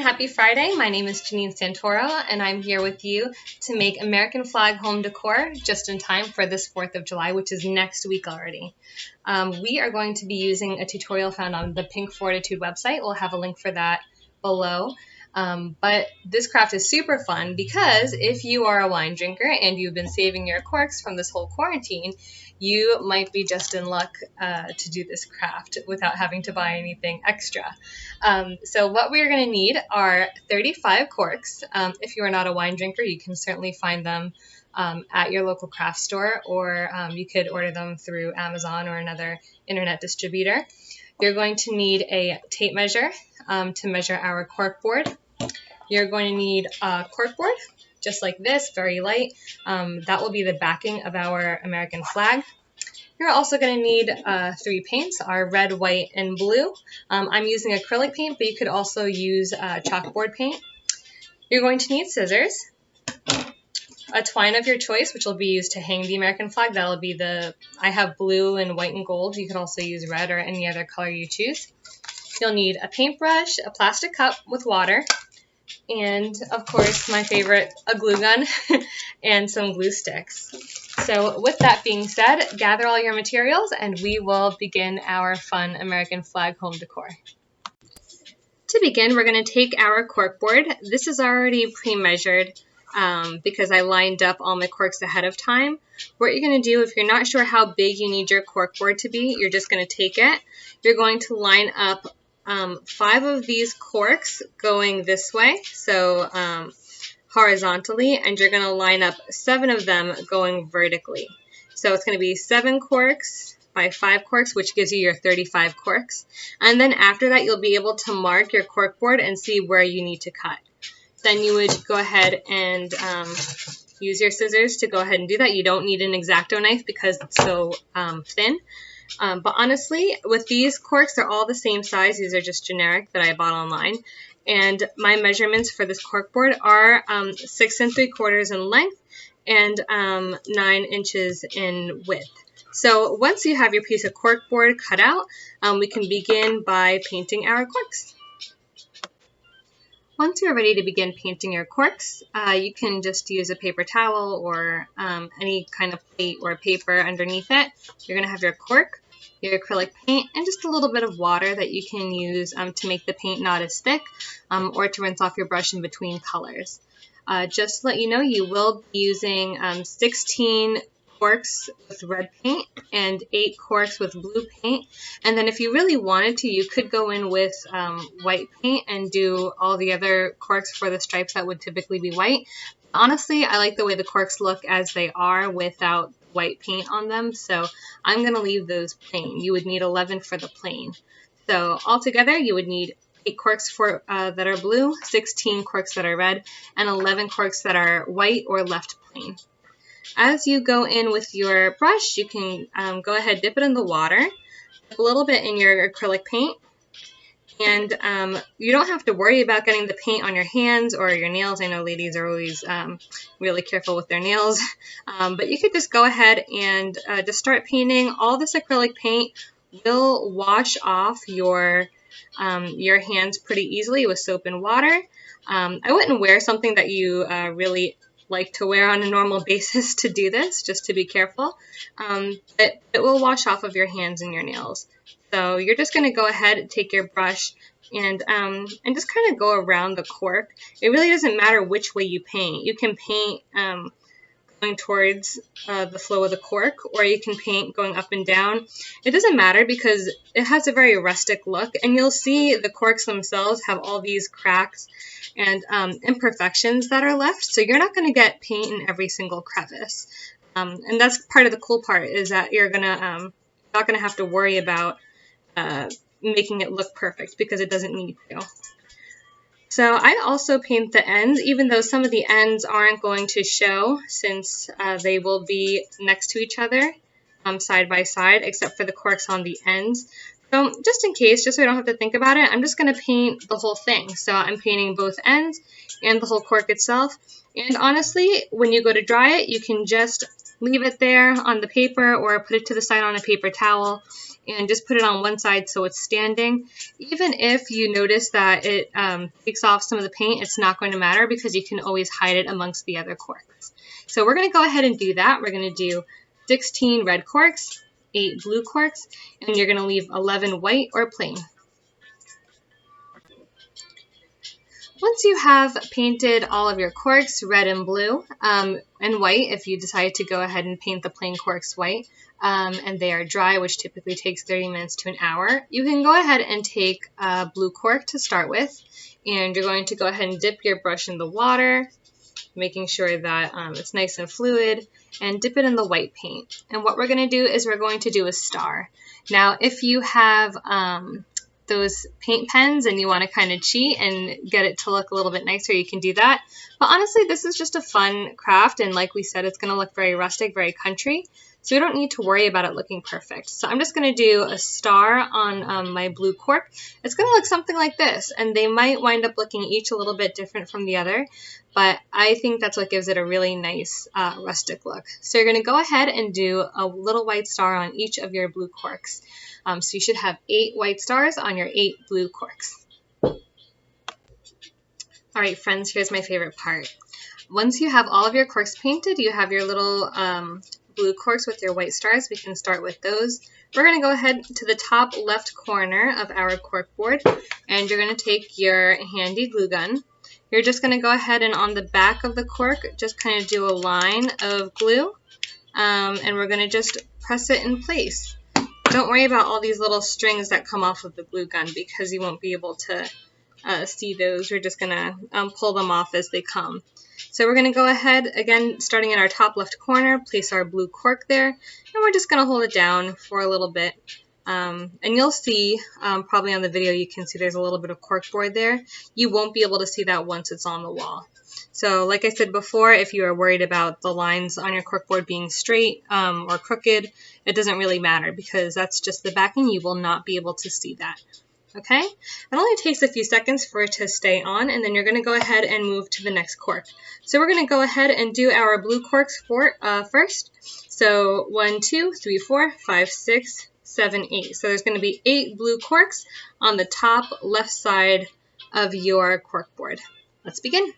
happy Friday. My name is Janine Santoro, and I'm here with you to make American flag home decor just in time for this 4th of July, which is next week already. We are going to be using a tutorial found on the Pink Fortitude website. We'll have a link for that below. But this craft is super fun because if you are a wine drinker and you've been saving your corks from this whole quarantine, you might be just in luck to do this craft without having to buy anything extra. So what we're going to need are 35 corks. If you are not a wine drinker, you can certainly find them at your local craft store, or you could order them through Amazon or another internet distributor. You're going to need a tape measure to measure our cork board. You're going to need a cork board, just like this, very light. That will be the backing of our American flag. You're also going to need 3 paints, our red, white, and blue. I'm using acrylic paint, but you could also use chalkboard paint. You're going to need scissors, a twine of your choice, which will be used to hang the American flag. That'll be I have blue and white and gold. You could also use red or any other color you choose. You'll need a paintbrush, a plastic cup with water, and of course my favorite, a glue gun and some glue sticks. So with that being said, gather all your materials and we will begin our fun American flag home decor. To begin, we're going to take our cork board. This is already pre-measured because I lined up all my corks ahead of time. What you're going to do, if you're not sure how big you need your cork board to be, you're just going to take it. You're going to line up 5 of these corks going this way, so horizontally, and you're going to line up 7 of them going vertically. So it's going to be 7 corks by 5 corks, which gives you your 35 corks. And then after that, you'll be able to mark your cork board and see where you need to cut. Then you would go ahead and use your scissors to go ahead and do that. You don't need an X-Acto knife because it's so thin. But honestly, with these corks, they're all the same size. These are just generic that I bought online. And my measurements for this cork board are 6 3/4 in length and 9 inches in width. So once you have your piece of cork board cut out, we can begin by painting our corks. Once you're ready to begin painting your corks, you can just use a paper towel or any kind of plate or paper underneath it. You're going to have your cork, your acrylic paint, and just a little bit of water that you can use to make the paint not as thick or to rinse off your brush in between colors. Just to let you know, you will be using 16 corks with red paint and 8 corks with blue paint. And then if you really wanted to, you could go in with white paint and do all the other corks for the stripes that would typically be white. Honestly, I like the way the corks look as they are without white paint on them, so I'm going to leave those plain. You would need 11 for the plain. So altogether, you would need 8 corks that are blue, 16 corks that are red, and 11 corks that are white or left plain. As you go in with your brush, you can go ahead, dip it in the water, dip a little bit in your acrylic paint, and you don't have to worry about getting the paint on your hands or your nails. I know ladies are always really careful with their nails, but you could just go ahead and just start painting. All this acrylic paint will wash off your hands pretty easily with soap and water. I wouldn't wear something that you really like to wear on a normal basis to do this, just to be careful. But it will wash off of your hands and your nails. So you're just going to go ahead and take your brush and just kind of go around the cork. It really doesn't matter which way you paint. You can paint going towards the flow of the cork, or you can paint going up and down. It doesn't matter because it has a very rustic look, and you'll see the corks themselves have all these cracks and imperfections that are left, so you're not going to get paint in every single crevice. And that's part of the cool part, is that you're gonna not going to have to worry about making it look perfect, because it doesn't need to. So I also paint the ends, even though some of the ends aren't going to show since they will be next to each other side by side, except for the corks on the ends. So just in case, just so I don't have to think about it, I'm just going to paint the whole thing. So I'm painting both ends and the whole cork itself. And honestly, when you go to dry it, you can just leave it there on the paper or put it to the side on a paper towel and just put it on one side so it's standing. Even if you notice that it takes off some of the paint, it's not going to matter because you can always hide it amongst the other corks. So we're going to go ahead and do that. We're going to do 16 red corks, 8 blue corks, and you're going to leave 11 white or plain. Once you have painted all of your corks red and blue and white, if you decide to go ahead and paint the plain corks white, and they are dry, which typically takes 30 minutes to an hour, you can go ahead and take a blue cork to start with, and you're going to go ahead and dip your brush in the water, making sure that it's nice and fluid, and dip it in the white paint. And what we're going to do is we're going to do a star. Now, if you have those paint pens and you want to kind of cheat and get it to look a little bit nicer, you can do that. But honestly, this is just a fun craft, and like we said, it's going to look very rustic, very country, so we don't need to worry about it looking perfect. So I'm just going to do a star on my blue cork. It's going to look something like this, and they might wind up looking each a little bit different from the other, but I think that's what gives it a really nice rustic look. So you're going to go ahead and do a little white star on each of your blue corks. So you should have 8 white stars on your 8 blue corks. All right, friends, here's my favorite part. Once you have all of your corks painted, you have your little blue corks with your white stars. We can start with those. We're going to go ahead to the top left corner of our cork board, and you're going to take your handy glue gun. You're just going to go ahead and on the back of the cork, just kind of do a line of glue, and we're going to just press it in place. Don't worry about all these little strings that come off of the glue gun because you won't be able to see those. We're just going to pull them off as they come. So we're going to go ahead, again, starting in our top left corner, place our blue cork there, and we're just going to hold it down for a little bit. And you'll see, probably on the video, you can see there's a little bit of corkboard there. You won't be able to see that once it's on the wall. So like I said before, if you are worried about the lines on your corkboard being straight or crooked, it doesn't really matter because that's just the backing. You will not be able to see that. Okay? It only takes a few seconds for it to stay on, and then you're going to go ahead and move to the next cork. So we're going to go ahead and do our blue corks first. So 1, 2, 3, 4, 5, 6, 7, 8. So there's going to be 8 blue corks on the top left side of your corkboard. Let's begin.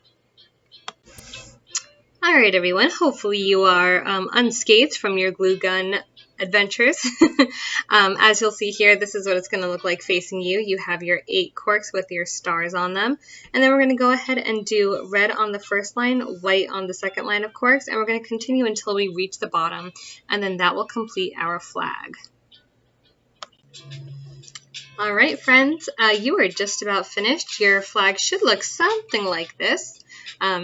All right, everyone. Hopefully you are unscathed from your glue gun adventures. As you'll see here, this is what it's going to look like facing you. You have your 8 corks with your stars on them. And then we're going to go ahead and do red on the first line, white on the second line of corks, and we're going to continue until we reach the bottom, and then that will complete our flag. All right, friends, you are just about finished. Your flag should look something like this.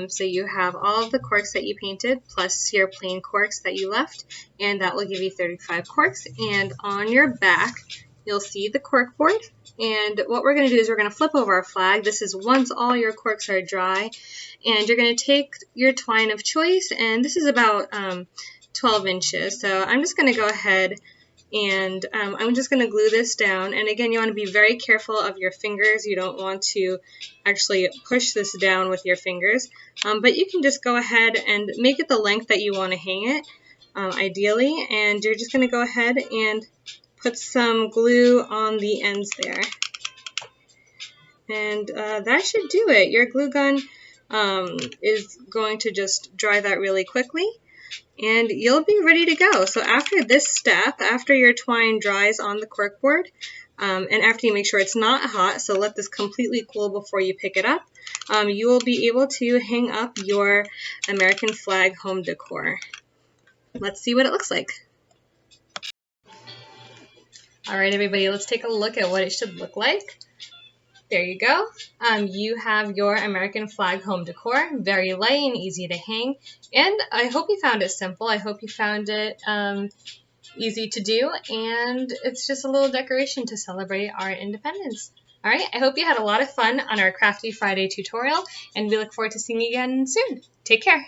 So you have all of the corks that you painted plus your plain corks that you left, and that will give you 35 corks. And on your back, you'll see the cork board. And what we're going to do is we're going to flip over our flag. This is once all your corks are dry, and you're going to take your twine of choice, and this is about 12 inches. So I'm just going to go ahead and I'm just going to glue this down. And again, you want to be very careful of your fingers. You don't want to actually push this down with your fingers, but you can just go ahead and make it the length that you want to hang it, ideally. And you're just going to go ahead and put some glue on the ends there. And that should do it. Your glue gun is going to just dry that really quickly, and you'll be ready to go. So after this step, after your twine dries on the corkboard, and after you make sure it's not hot, so let this completely cool before you pick it up, you will be able to hang up your American flag home decor. Let's see what it looks like. All right, everybody, let's take a look at what it should look like. There you go. You have your American flag home decor, very light and easy to hang. And I hope you found it simple. I hope you found it easy to do. And it's just a little decoration to celebrate our independence. All right, I hope you had a lot of fun on our Crafty Friday tutorial, and we look forward to seeing you again soon. Take care.